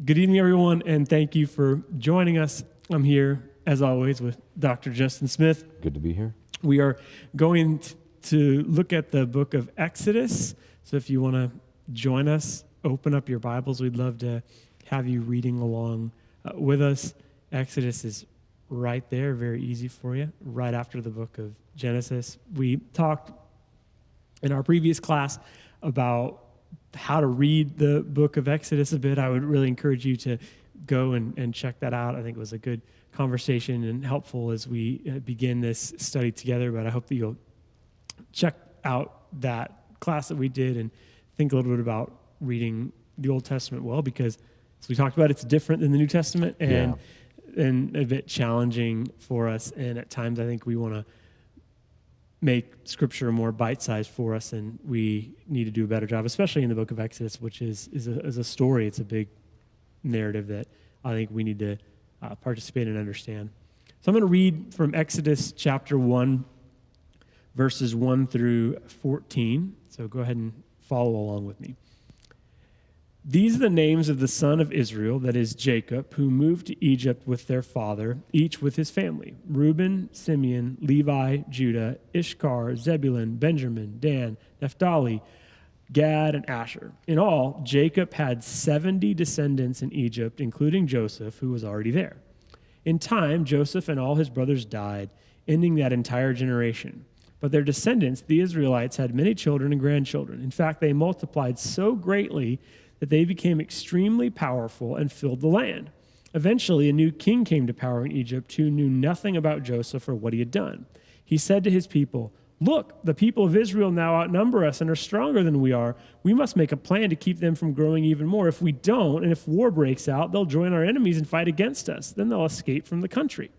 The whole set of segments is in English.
Good evening, everyone, and thank you for joining us. I'm here, as always, with Dr. Justin Smith. Good to be here. We are going to look at the book of Exodus. So if you want to join us, open up your Bibles. We'd love to have you reading along with us. Exodus is right there, very easy for you, right after the book of Genesis. We talked in our previous class about how to read the book of Exodus a bit. I would really encourage you to go and check that out. I think it was a good conversation and helpful as we begin this study together, but I hope that you'll check out that class that we did and think a little bit about reading the Old Testament well, because as we talked about, it's different than the New Testament and a bit challenging for us, and at times I think we want to make Scripture more bite-sized for us, and we need to do a better job, especially in the book of Exodus, which is a story. It's a big narrative that I think we need to participate and understand. So I'm going to read from Exodus chapter 1, verses 1 through 14. So go ahead and follow along with me. These are the names of the son of Israel, that is Jacob, who moved to Egypt with their father, each with his family: Reuben, Simeon, Levi, Judah, Issachar, Zebulun, Benjamin, Dan, Naphtali, Gad, and Asher. In all, Jacob had 70 descendants in Egypt, including Joseph, who was already there. In time, Joseph and all his brothers died, ending that entire generation. But their descendants, the Israelites, had many children and grandchildren. In fact, they multiplied so greatly that they became extremely powerful and filled the land. Eventually, a new king came to power in Egypt who knew nothing about Joseph or what he had done. He said to his people, "Look, the people of Israel now outnumber us and are stronger than we are. We must make a plan to keep them from growing even more. If we don't, and if war breaks out, they'll join our enemies and fight against us. Then they'll escape from the country."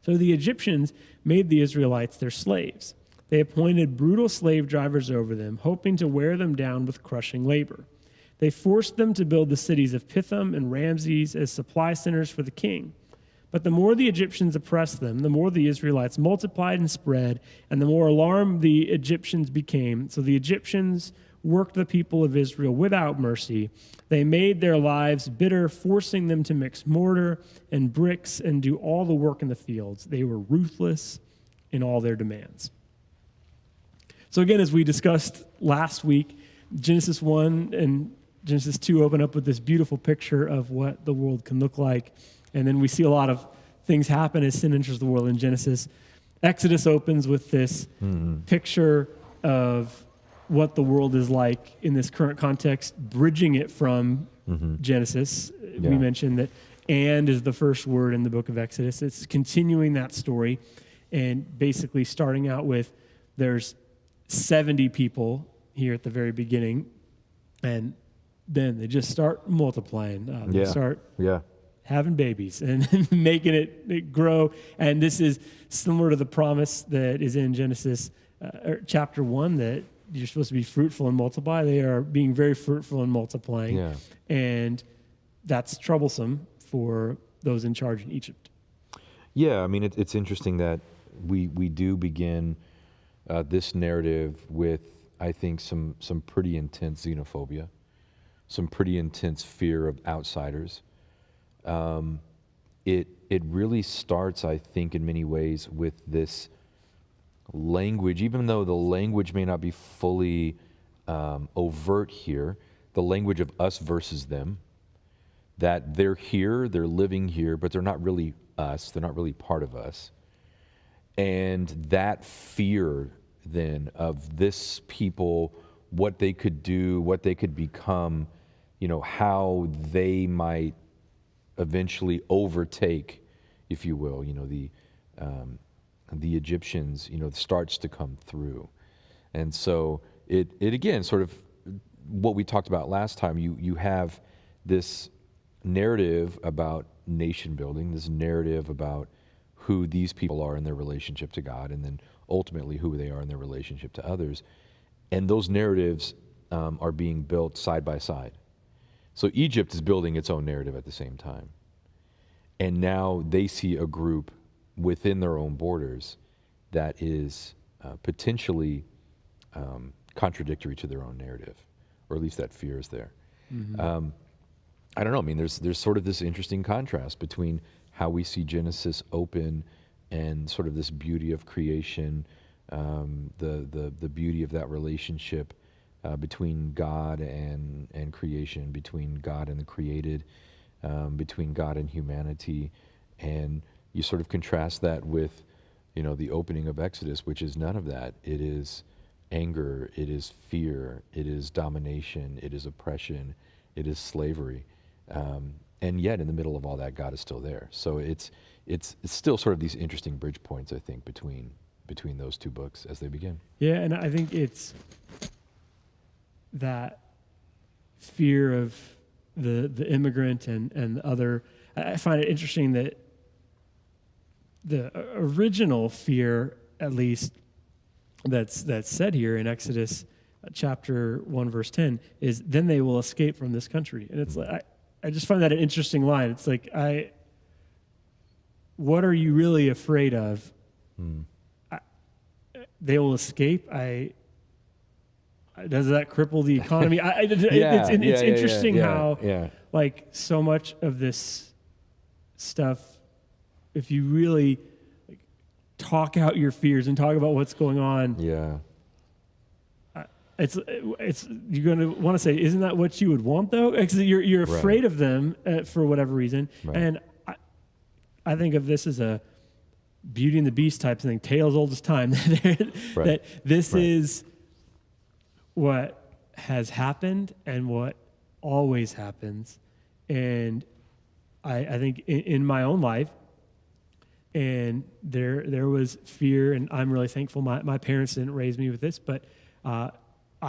So the Egyptians made the Israelites their slaves. They appointed brutal slave drivers over them, hoping to wear them down with crushing labor. They forced them to build the cities of Pithom and Ramses as supply centers for the king. But the more the Egyptians oppressed them, the more the Israelites multiplied and spread, and the more alarmed the Egyptians became. So the Egyptians worked the people of Israel without mercy. They made their lives bitter, forcing them to mix mortar and bricks and do all the work in the fields. They were ruthless in all their demands. So again, as we discussed last week, Genesis 1 and Genesis 2 open up with this beautiful picture of what the world can look like. And then we see a lot of things happen as sin enters the world in Genesis. Exodus opens with this picture of what the world is like in this current context, bridging it from Genesis. Yeah. We mentioned that "and" is the first word in the book of Exodus. It's continuing that story and basically starting out with there's 70 people here at the very beginning, and then they just start multiplying. They start having babies and making it grow. And this is similar to the promise that is in Genesis chapter 1, that you're supposed to be fruitful and multiply. They are being very fruitful and multiplying. Yeah. And that's troublesome for those in charge in Egypt. Yeah, I mean, it's interesting that we do begin this narrative with, I think, some pretty intense xenophobia, some pretty intense fear of outsiders. It really starts, I think, in many ways with this language, even though the language may not be fully overt here, the language of us versus them, that they're here, they're living here, but they're not really us, they're not really part of us. And that fear then of this people, what they could do, what they could become, how they might eventually overtake, if you will, the Egyptians, starts to come through. And so it again, sort of what we talked about last time, you have this narrative about nation building, this narrative about who these people are in their relationship to God, and then ultimately who they are in their relationship to others. And those narratives are being built side by side. So Egypt is building its own narrative at the same time. And now they see a group within their own borders that is potentially contradictory to their own narrative, or at least that fear is there. Mm-hmm. I don't know. I mean, there's sort of this interesting contrast between how we see Genesis open and sort of this beauty of creation, the beauty of that relationship between God and creation, between God and the created, between God and humanity, and you sort of contrast that with, the opening of Exodus, which is none of that. It is anger, it is fear, it is domination, it is oppression, it is slavery. And yet, in the middle of all that, God is still there. So it's still sort of these interesting bridge points, I think, between those two books as they begin. Yeah, and I think it's that fear of the immigrant and the other. I find it interesting that the original fear, at least that's said here in Exodus chapter 1, verse 10, is then they will escape from this country. And it's like, I just find that an interesting line. It's like, what are you really afraid of? They will escape. Does that cripple the economy? It's interesting how like so much of this stuff, if you really talk out your fears and talk about what's going on, it's you're going to want to say, isn't that what you would want though? Because you're afraid of them for whatever reason, and I think of this as a Beauty and the Beast type thing, tales old as time. That this is what has happened and what always happens, and I think in my own life. And there was fear, and I'm really thankful my parents didn't raise me with this, but I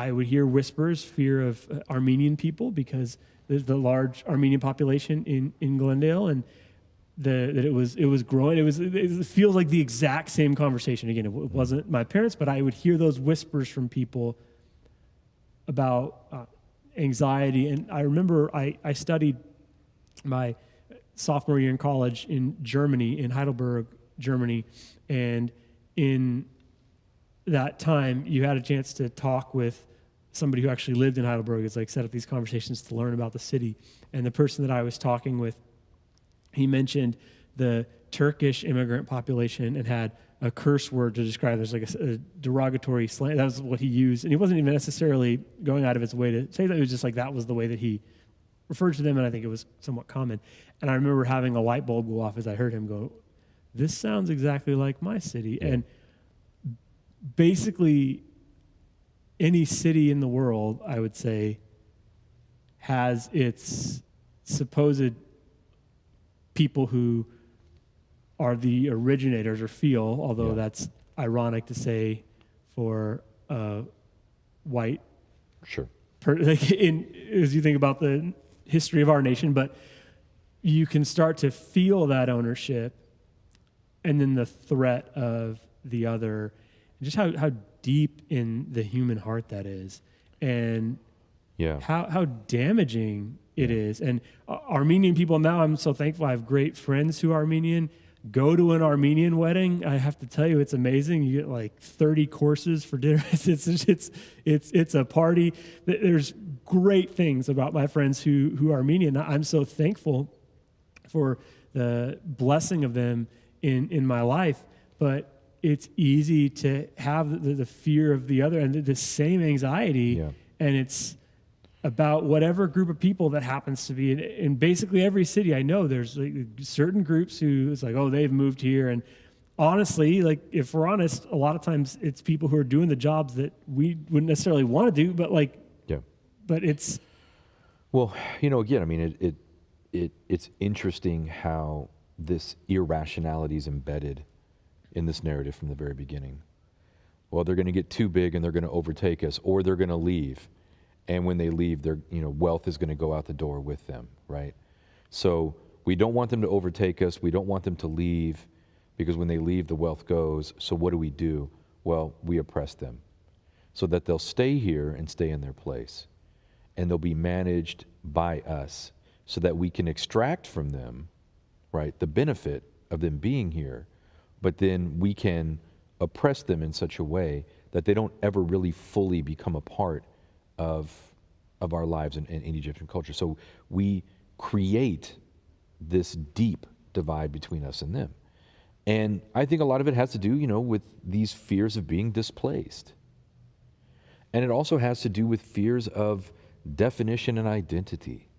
would hear whispers, fear of Armenian people, because there's the large Armenian population in Glendale, and that it was growing. It feels like the exact same conversation. Again, it wasn't my parents, but I would hear those whispers from people about anxiety. And I remember I studied my sophomore year in college in Germany, in Heidelberg, Germany, and in that time you had a chance to talk with somebody who actually lived in Heidelberg. It's like set up these conversations to learn about the city. And the person that I was talking with, he mentioned the Turkish immigrant population and had a curse word to describe. There's like a derogatory slang. That was what he used. And he wasn't even necessarily going out of his way to say that. It was just like that was the way that he referred to them, and I think it was somewhat common. And I remember having a light bulb go off as I heard him go, this sounds exactly like my city. Yeah. And basically any city in the world, I would say, has its supposed people who are the originators or feel, although that's ironic to say for white. Sure. As you think about the history of our nation, but you can start to feel that ownership and then the threat of the other, and just how deep in the human heart that is, and how damaging it is. And Armenian people now, I'm so thankful. I have great friends who are Armenian. Go to an Armenian wedding. I have to tell you, it's amazing. You get like 30 courses for dinner. It's a party. There's great things about my friends who are Armenian. I'm so thankful for the blessing of them in my life. But it's easy to have the fear of the other and the same anxiety, and it's about whatever group of people that happens to be in basically every city. I know there's like certain groups who it's like, oh, they've moved here. And honestly, like if we're honest, a lot of times it's people who are doing the jobs that we wouldn't necessarily want to do, but but it's. Well, again, I mean, it's interesting how this irrationality is embedded in this narrative from the very beginning. Well, they're going to get too big and they're going to overtake us, or they're going to leave. And when they leave, their wealth is going to go out the door with them, right? So we don't want them to overtake us. We don't want them to leave, because when they leave, the wealth goes. So what do? Well, we oppress them so that they'll stay here and stay in their place. And they'll be managed by us so that we can extract from them, right, the benefit of them being here, but then we can oppress them in such a way that they don't ever really fully become a part of our lives in Egyptian culture. So we create this deep divide between us and them. And I think a lot of it has to do, with these fears of being displaced. And it also has to do with fears of definition and identity.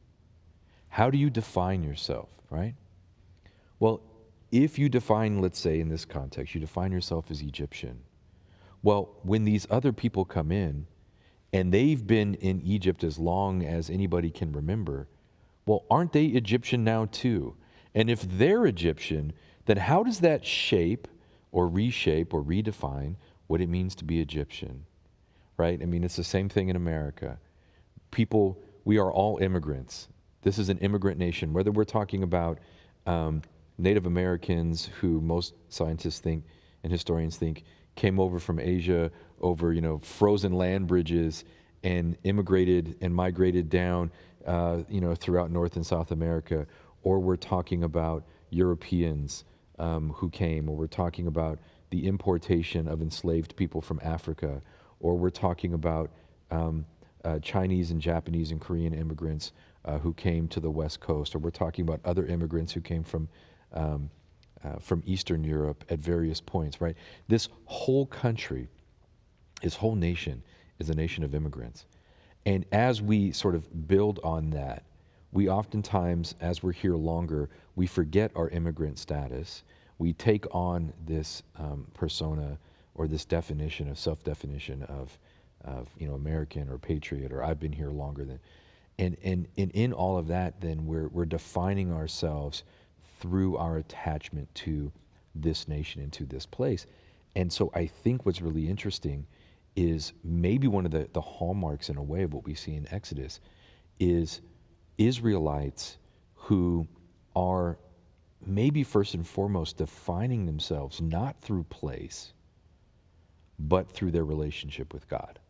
How do you define yourself, right? Well, if you define, let's say in this context, you define yourself as Egyptian. Well, when these other people come in, and they've been in Egypt as long as anybody can remember, well, aren't they Egyptian now too? And if they're Egyptian, then how does that shape or reshape or redefine what it means to be Egyptian, right? I mean, it's the same thing in America. People, we are all immigrants. This is an immigrant nation. Whether we're talking about Native Americans, who most scientists think and historians think came over from Asia over, frozen land bridges and immigrated and migrated down, throughout North and South America, or we're talking about Europeans who came, or we're talking about the importation of enslaved people from Africa, or we're talking about Chinese and Japanese and Korean immigrants who came to the West Coast, or we're talking about other immigrants who came from Eastern Europe at various points, right? This whole country, this whole nation is a nation of immigrants. And as we sort of build on that, we oftentimes, as we're here longer, we forget our immigrant status. We take on this persona or this definition of self-definition of American or patriot, or I've been here longer than, and in all of that, then we're defining ourselves through our attachment to this nation and to this place. And so I think what's really interesting is maybe one of the hallmarks in a way of what we see in Exodus is Israelites who are maybe first and foremost defining themselves not through place, but through their relationship with God.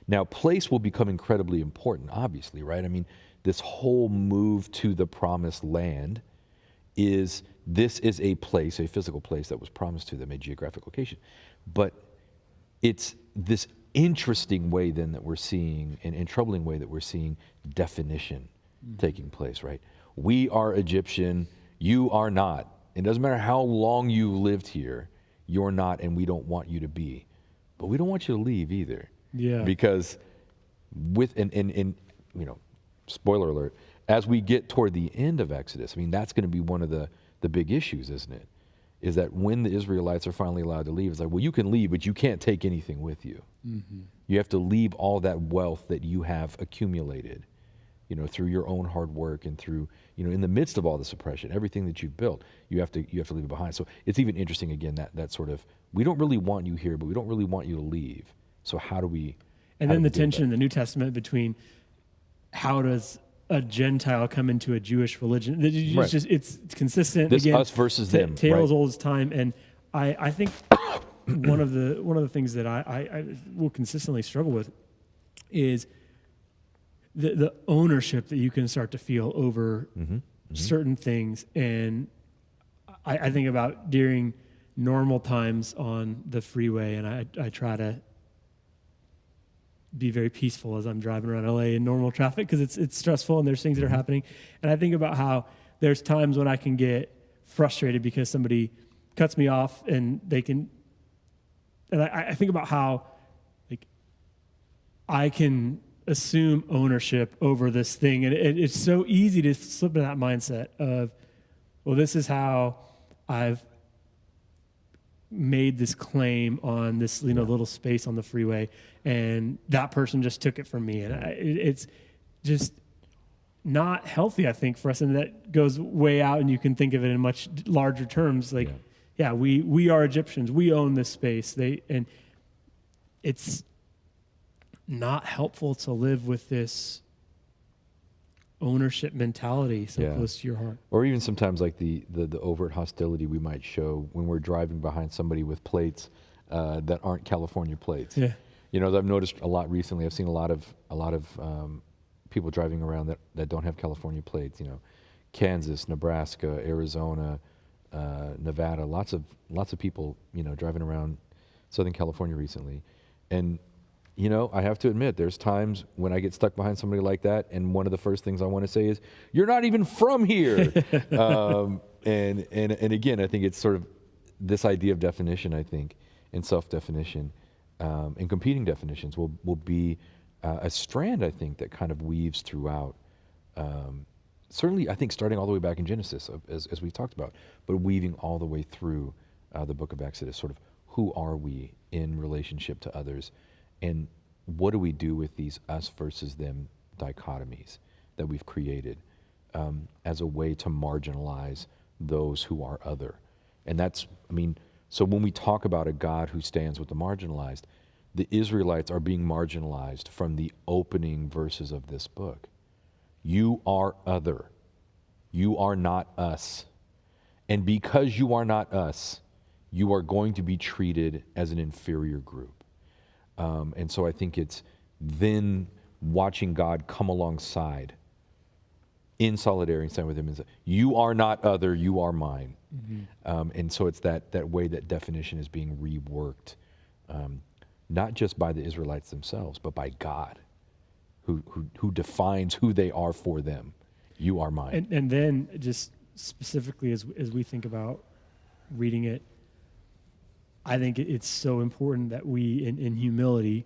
Now, place will become incredibly important, obviously, right? I mean, this whole move to the promised land is a place, a physical place that was promised to them, a geographic location. But it's this interesting way then that we're seeing, and troubling way that we're seeing definition taking place, right? We are Egyptian, you are not. It doesn't matter how long you lived here, you're not, and we don't want you to be. But we don't want you to leave either. Yeah. Because and spoiler alert, as we get toward the end of Exodus, I mean, that's going to be one of the big issues, isn't it? Is that when the Israelites are finally allowed to leave, it's like, well, you can leave, but you can't take anything with you. Mm-hmm. You have to leave all that wealth that you have accumulated, through your own hard work and through, in the midst of all this oppression, everything that you've built, you have to leave it behind. So it's even interesting, again, that sort of, we don't really want you here, but we don't really want you to leave. So how do we? And then the tension in the New Testament between how does a Gentile come into a Jewish religion? It's just it's consistent. This again, us versus them. Tale as old as time. And I think one of the things that I will consistently struggle with is the ownership that you can start to feel over certain things. And I think about during normal times on the freeway, and I try to be very peaceful as I'm driving around LA in normal traffic because it's stressful and there's things that are happening. And I think about how there's times when I can get frustrated because somebody cuts me off and they can, and I think about how I can assume ownership over this thing. And it's so easy to slip into that mindset of, well, this is how I've made this claim on this little space on the freeway, and that person just took it from me, and it's just not healthy, I think, for us. And that goes way out, and you can think of it in much larger terms. We are Egyptians, we own this space. And it's not helpful to live with this ownership mentality so close to your heart. Or even sometimes like the overt hostility we might show when we're driving behind somebody with plates that aren't California plates. Yeah. As I've noticed a lot recently, I've seen a lot of people driving around that don't have California plates. Kansas, Nebraska, Arizona, Nevada, lots of people driving around Southern California recently, and you know, I have to admit, there's times when I get stuck behind somebody like that, and one of the first things I want to say is, "You're not even from here." And again, I think it's sort of this idea of definition, I think, and self-definition, and competing definitions will be a strand, I think, that kind of weaves throughout. Certainly, I think starting all the way back in Genesis, as we talked about, but weaving all the way through the book of Exodus, sort of who are we in relationship to others, and what do we do with these us versus them dichotomies that we've created as a way to marginalize those who are other. And that's, I mean, so when we talk about a God who stands with the marginalized, the Israelites are being marginalized from the opening verses of this book. You are other. You are not us. And because you are not us, you are going to be treated as an inferior group. And so I think it's then watching God come alongside in solidarity and stand with him and say, you are not other, you are mine. And so it's that way that definition is being reworked, not just by the Israelites themselves, but by God, who defines who they are for them. You are mine. And then just specifically as we think about reading it, I think it's so important that we, in humility,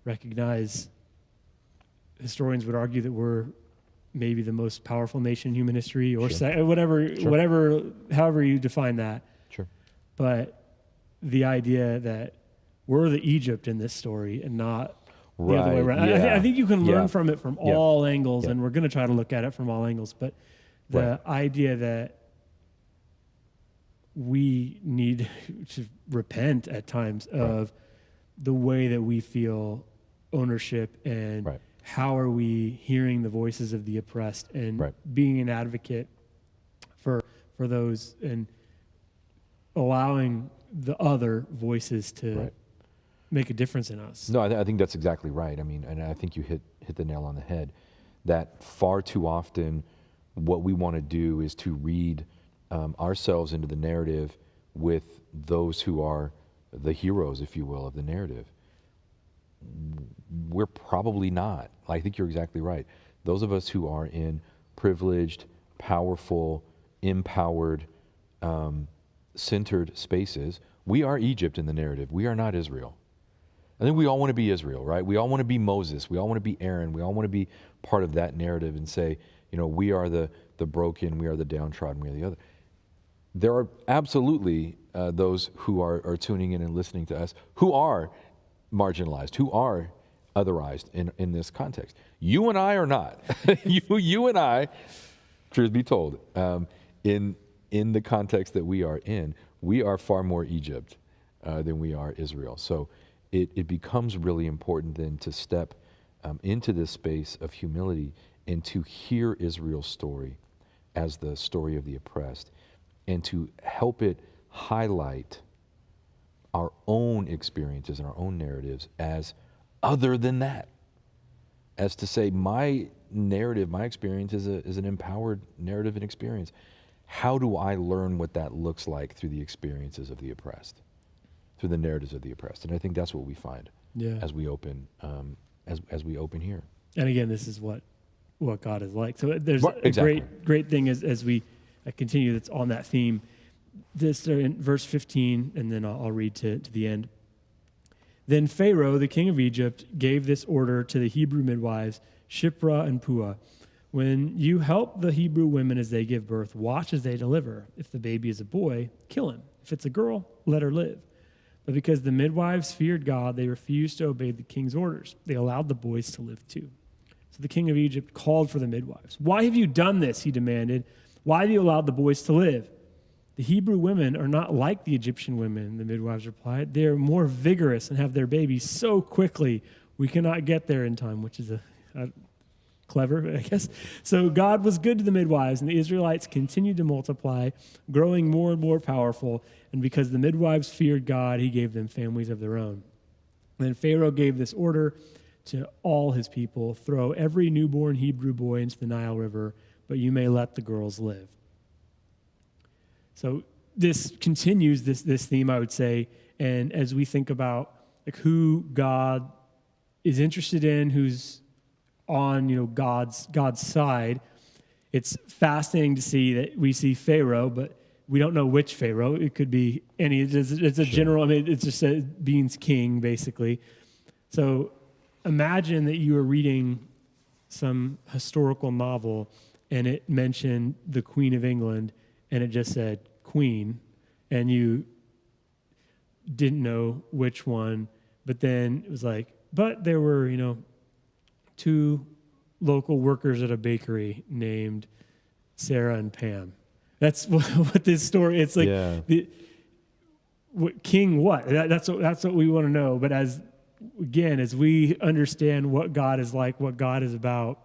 recognize, historians would argue that we're maybe the most powerful nation in human history, or Sure. whatever, however you define that. Sure. But the idea that we're the Egypt in this story and not the other way around. Yeah. I think you can learn Yeah. from it from Yeah. all angles, Yeah. and we're going to try to look at it from all angles. But the idea that we need to repent at times of the way that we feel ownership, and how are we hearing the voices of the oppressed, and being an advocate for those, and allowing the other voices to make a difference in us. No, I think that's exactly right. I mean, and I think you hit the nail on the head, that far too often what we want to do is to read ourselves into the narrative with those who are the heroes, if you will, of the narrative. We're probably not. I think you're exactly right. Those of us who are in privileged, powerful, empowered, centered spaces, we are Egypt in the narrative. We are not Israel. I think we all want to be Israel, right? We all want to be Moses. We all want to be Aaron. We all want to be part of that narrative and say, you know, we are the broken, we are the downtrodden, we are the other. There are absolutely those who are tuning in and listening to us who are marginalized, who are otherized in this context. You and I are not. you and I, truth be told, in the context that we are in, we are far more Egypt than we are Israel. So it becomes really important then to step into this space of humility and to hear Israel's story as the story of the oppressed, and to help it highlight our own experiences and our own narratives as other than that. As to say, my narrative, my experience is an empowered narrative and experience. How do I learn what that looks like through the experiences of the oppressed, through the narratives of the oppressed? And I think that's what we find as we open as we open here. And again, this is what God is like. So there's a great thing as we continue that's on that theme. This in verse 15, and then I'll read to the end. Then Pharaoh, the king of Egypt, gave this order to the Hebrew midwives, Shiphrah and Puah. When you help the Hebrew women as they give birth, watch as they deliver. If the baby is a boy, kill him. If it's a girl, let her live. But because the midwives feared God, they refused to obey the king's orders. They allowed the boys to live too. So the king of Egypt called for the midwives. Why have you done this? He demanded. Why have you allowed the boys to live? The Hebrew women are not like the Egyptian women, the midwives replied. They are more vigorous and have their babies so quickly we cannot get there in time, which is clever, I guess. So God was good to the midwives, and the Israelites continued to multiply, growing more and more powerful. And because the midwives feared God, he gave them families of their own. And then Pharaoh gave this order to all his people: throw every newborn Hebrew boy into the Nile River, but you may let the girls live. So this continues this theme, I would say, and as we think about who God is interested in, who's on God's side. It's fascinating to see that we see Pharaoh, but we don't know which Pharaoh. It could be any. It's a general. I mean, it's just means king basically. So imagine that you were reading some historical novel and it mentioned the Queen of England and it just said Queen, and you didn't know which one, but then it was like, but there were, two local workers at a bakery named Sarah and Pam. That's what this story, it's like, king what? That's what we want to know. But as we understand what God is like, what God is about,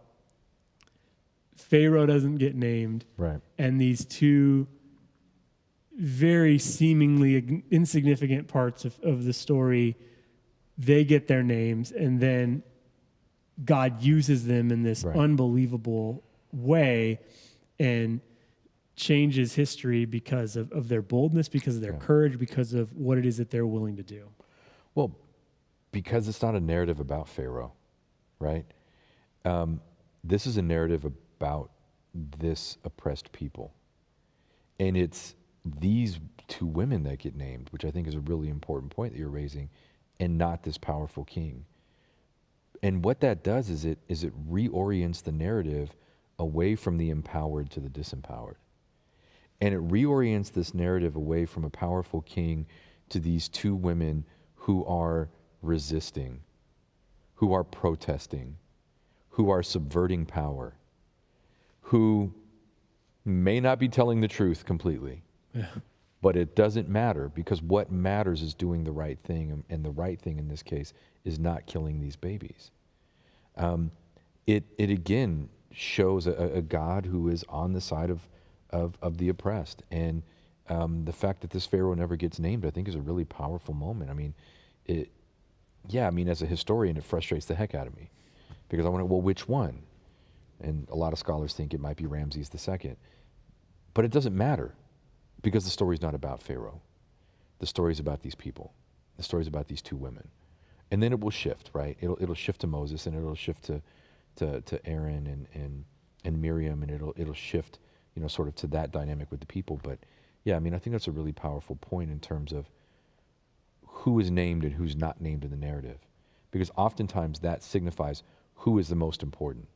Pharaoh doesn't get named. Right. And these two very seemingly insignificant parts of the story, they get their names, and then God uses them in this unbelievable way and changes history because of their boldness, because of their courage, because of what it is that they're willing to do. Well, because it's not a narrative about Pharaoh, right? This is a narrative about this oppressed people. And it's these two women that get named, which I think is a really important point that you're raising, and not this powerful king. And what that does is it reorients the narrative away from the empowered to the disempowered. And it reorients this narrative away from a powerful king to these two women who are resisting, who are protesting, who are subverting power, who may not be telling the truth completely. But it doesn't matter, because what matters is doing the right thing, and the right thing in this case is not killing these babies. It again shows a God who is on the side of the oppressed, and the fact that this Pharaoh never gets named, I think, is a really powerful moment. I mean, as a historian, it frustrates the heck out of me, because I want to, well, which one? And a lot of scholars think it might be Ramses II, but it doesn't matter. Because the story's not about Pharaoh. The story's about these people. The story's about these two women. And then it will shift, right? It'll shift to Moses, and it'll shift to Aaron and Miriam, and it'll shift, sort of to that dynamic with the people. But I think that's a really powerful point in terms of who is named and who's not named in the narrative. Because oftentimes that signifies who is the most important.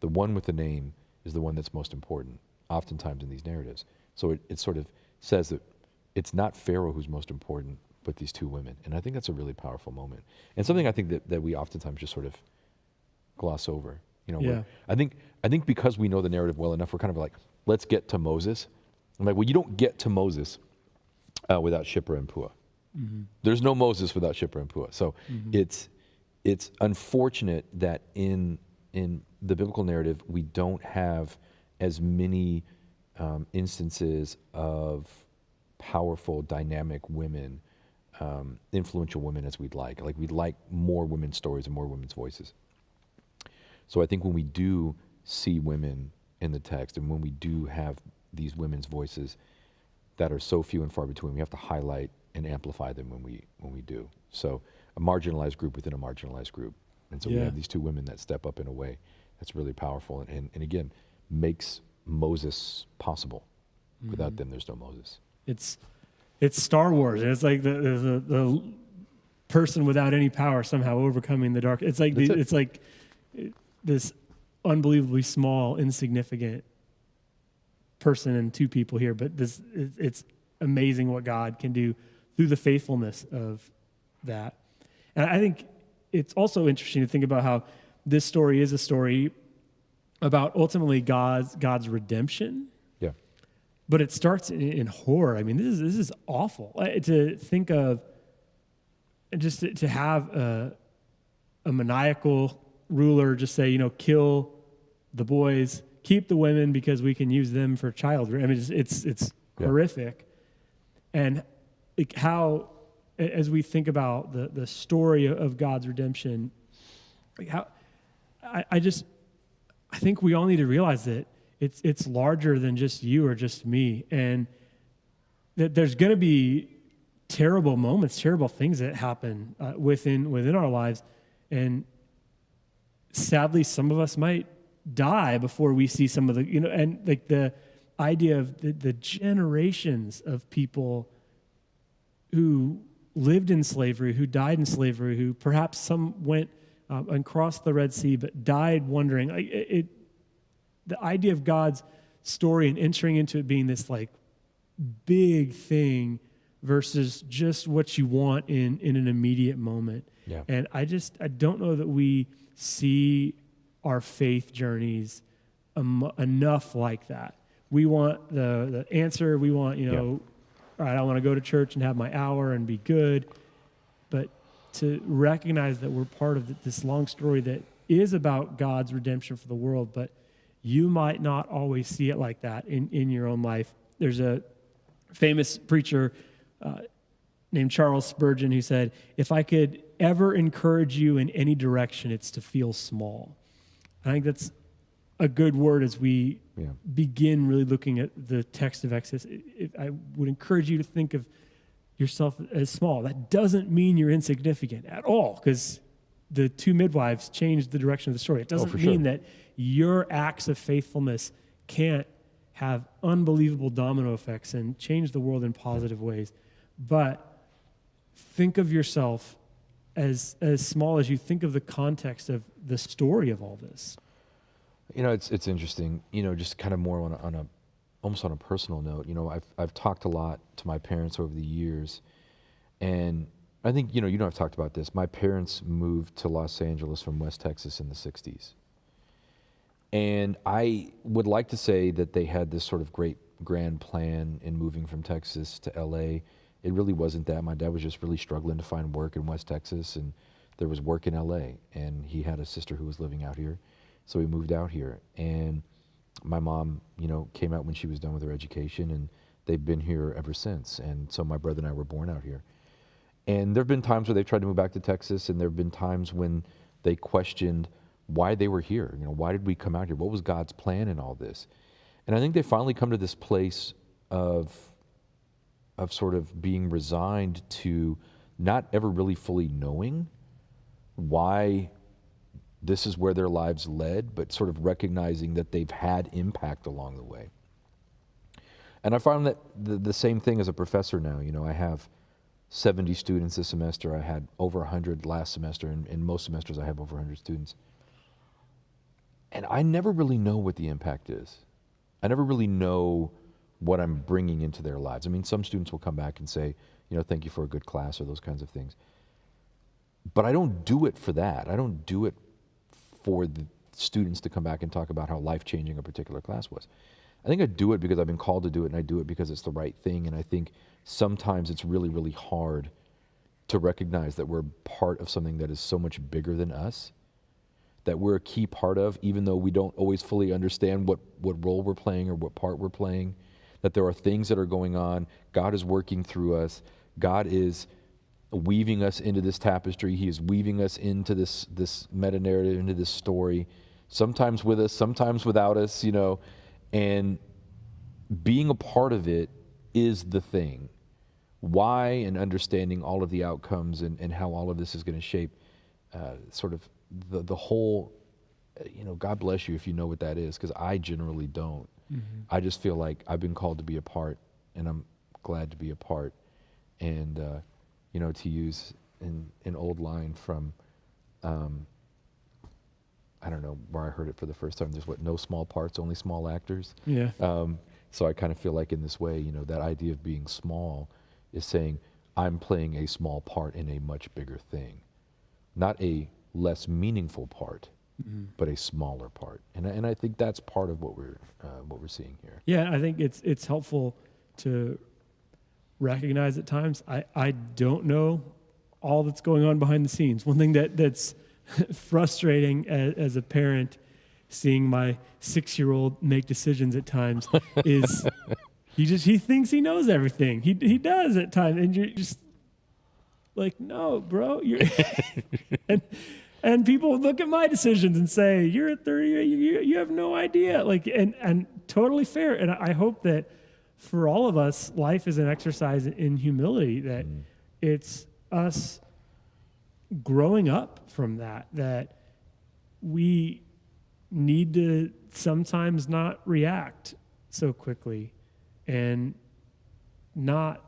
The one with the name is the one that's most important, oftentimes in these narratives. So it sort of says that it's not Pharaoh who's most important, but these two women. And I think that's a really powerful moment. And something I think that we oftentimes just sort of gloss over. I think because we know the narrative well enough, we're kind of like, let's get to Moses. I'm like, well, you don't get to Moses without Shiphrah and Puah. Mm-hmm. There's no Moses without Shiphrah and Puah. So it's unfortunate that in the biblical narrative, we don't have as many instances of powerful, dynamic women, influential women as we'd like. Like, we'd like more women's stories and more women's voices. So I think when we do see women in the text, and when we do have these women's voices that are so few and far between, we have to highlight and amplify them when we do. So a marginalized group within a marginalized group. And so we have these two women that step up in a way that's really powerful, and again, makes Moses possible. Without them, there's no Moses. It's Star Wars, and it's like the person without any power somehow overcoming the dark. It's like it's like this unbelievably small, insignificant person and two people here, but it's amazing what God can do through the faithfulness of that. And I think it's also interesting to think about how this story is a story about ultimately God's redemption. Yeah. But it starts in horror. I mean, this is awful. To think of, just to have a maniacal ruler just say, kill the boys, keep the women because we can use them for child. I mean, it's horrific. And like how, as we think about the story of God's redemption, like how I think we all need to realize that it's larger than just you or just me, and that there's going to be terrible moments, terrible things that happen within our lives, and sadly, some of us might die before we see some of the, and like the idea of the generations of people who lived in slavery, who died in slavery, who perhaps some went and crossed the Red Sea, but died wondering. The idea of God's story and entering into it being this like big thing versus just what you want in an immediate moment. Yeah. And I don't know that we see our faith journeys enough like that. We want the answer. We want, all right, I want to go to church and have my hour and be good. But to recognize that we're part of this long story that is about God's redemption for the world, but you might not always see it like that in your own life. There's a famous preacher named Charles Spurgeon who said, if I could ever encourage you in any direction, it's to feel small. I think that's a good word as we begin really looking at the text of Exodus. I would encourage you to think of yourself as small. That doesn't mean you're insignificant at all, because the two midwives changed the direction of the story. It doesn't mean that your acts of faithfulness can't have unbelievable domino effects and change the world in positive ways. But think of yourself as small as you think of the context of the story of all this. It's interesting, just kind of more almost on a personal note. I've talked a lot to my parents over the years, and I think, I've talked about this. My parents moved to Los Angeles from West Texas in the 60s. And I would like to say that they had this sort of great grand plan in moving from Texas to LA. It really wasn't that. My dad was just really struggling to find work in West Texas, and there was work in LA, and he had a sister who was living out here. So we moved out here, and my mom, came out when she was done with her education, and they've been here ever since. And so my brother and I were born out here. And there have been times where they've tried to move back to Texas, and there have been times when they questioned why they were here. Why did we come out here? What was God's plan in all this? And I think they finally come to this place of sort of being resigned to not ever really fully knowing why this is where their lives led, but sort of recognizing that they've had impact along the way. And I found that the same thing as a professor now. I have 70 students this semester. I had over 100 last semester, and in most semesters I have over 100 students. And I never really know what the impact is. I never really know what I'm bringing into their lives. I mean, some students will come back and say, thank you for a good class, or those kinds of things. But I don't do it for that. I don't do it for the students to come back and talk about how life-changing a particular class was. I think I do it because I've been called to do it, and I do it because it's the right thing. And I think sometimes it's really, really hard to recognize that we're part of something that is so much bigger than us, that we're a key part of, even though we don't always fully understand what role we're playing or what part we're playing, that there are things that are going on. God is working through us. God is weaving us into this tapestry. He is weaving us into this meta-narrative, into this story, sometimes with us, sometimes without us, and being a part of it is the thing. Why, and understanding all of the outcomes and how all of this is going to shape sort of the whole, God bless you if you know what that is, because I generally don't. Mm-hmm. I just feel like I've been called to be a part, and I'm glad to be a part. And, to use an old line from, I don't know where I heard it for the first time, there's no small parts, only small actors. Yeah. So I kind of feel like in this way, that idea of being small is saying, I'm playing a small part in a much bigger thing. Not a less meaningful part, but a smaller part. And I think that's part of what we're seeing here. Yeah, I think it's helpful to recognize at times I don't know all that's going on behind the scenes. One thing that's frustrating as a parent, seeing my 6-year-old make decisions at times, is he thinks he knows everything. He does at times, and you're just like, no, bro. And people look at my decisions and say, you're at 30, you have no idea. And totally fair. And I hope that for all of us, life is an exercise in humility, that it's us growing up from that we need to sometimes not react so quickly and not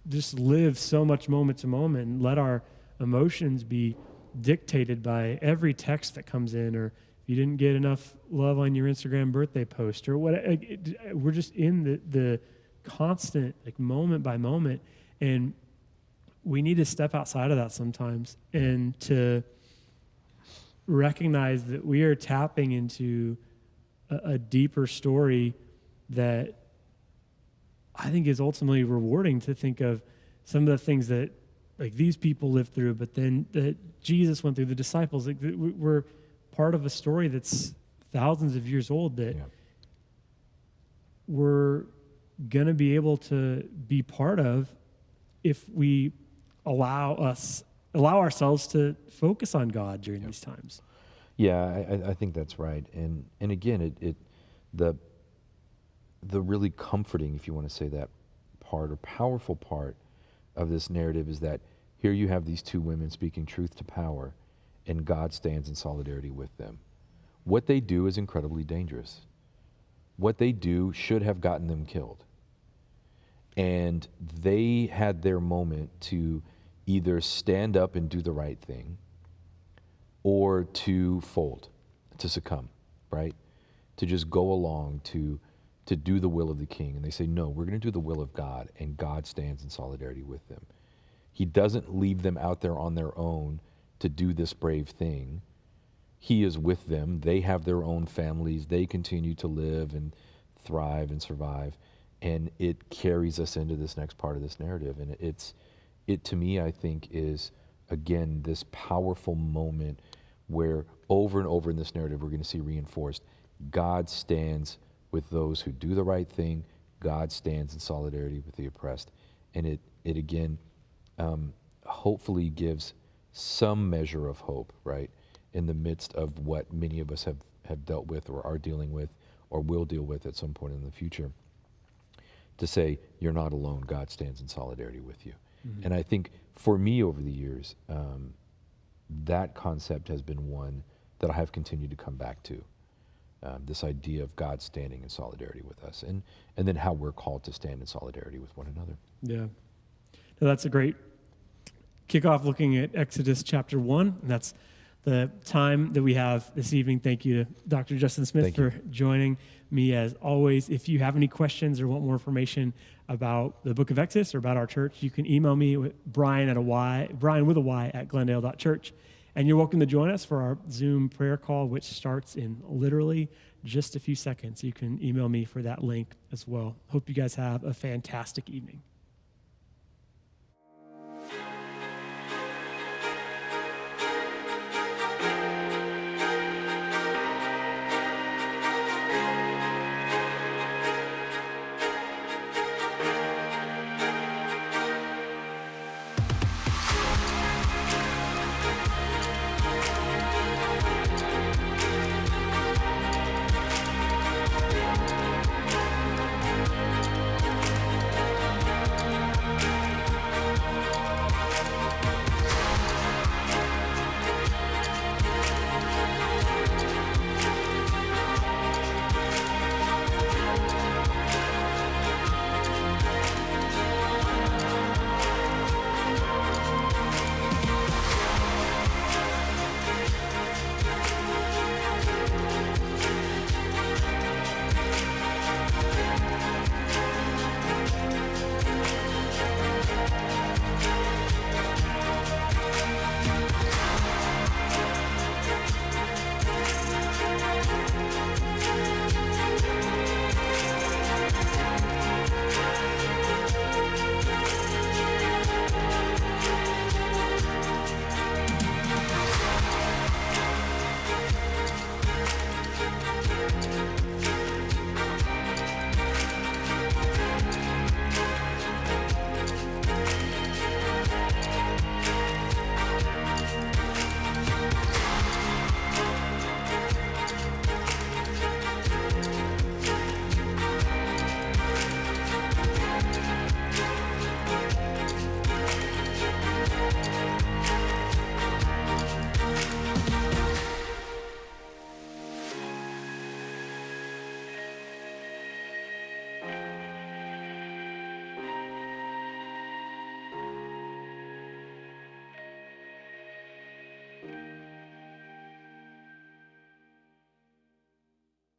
just live so much moment to moment and let our emotions be dictated by every text that comes in, or if you didn't get enough love on your Instagram birthday post or what. We're just in the constant, like, moment by moment, and we need to step outside of that sometimes and to recognize that we are tapping into a deeper story that I think is ultimately rewarding, to think of some of the things that, like, these people lived through, but then that Jesus went through, the disciples. Like, we're part of a story that's thousands of years old that we're going to be able to be part of if we allow ourselves to focus on God during these times. Yeah, I think that's right. And again, the really comforting, if you want to say that part, or powerful part of this narrative is that here you have these two women speaking truth to power, and God stands in solidarity with them. What they do is incredibly dangerous. What they do should have gotten them killed. And they had their moment to either stand up and do the right thing or to fold, to succumb, right? To just go along to do the will of the king. And they say, no, we're going to do the will of God, and God stands in solidarity with them. He doesn't leave them out there on their own to do this brave thing. He is with them. They have their own families. They continue to live and thrive and survive. And it carries us into this next part of this narrative. And it to me, I think, is, again, this powerful moment where over and over in this narrative, we're going to see reinforced, God stands with those who do the right thing. God stands in solidarity with the oppressed. And it again, hopefully gives some measure of hope, right, in the midst of what many of us have dealt with or are dealing with or will deal with at some point in the future, to say, you're not alone. God stands in solidarity with you. Mm-hmm. And I think for me over the years, that concept has been one that I have continued to come back to. This idea of God standing in solidarity with us, and then how we're called to stand in solidarity with one another. Yeah. No, that's a great kickoff, looking at Exodus chapter 1. And that's the time that we have this evening. Thank you to Dr. Justin Smith for joining me as always. If you have any questions or want more information about the book of Exodus or about our church, you can email me with Brian with a Y at glendale.church. And you're welcome to join us for our Zoom prayer call, which starts in literally just a few seconds. You can email me for that link as well. Hope you guys have a fantastic evening.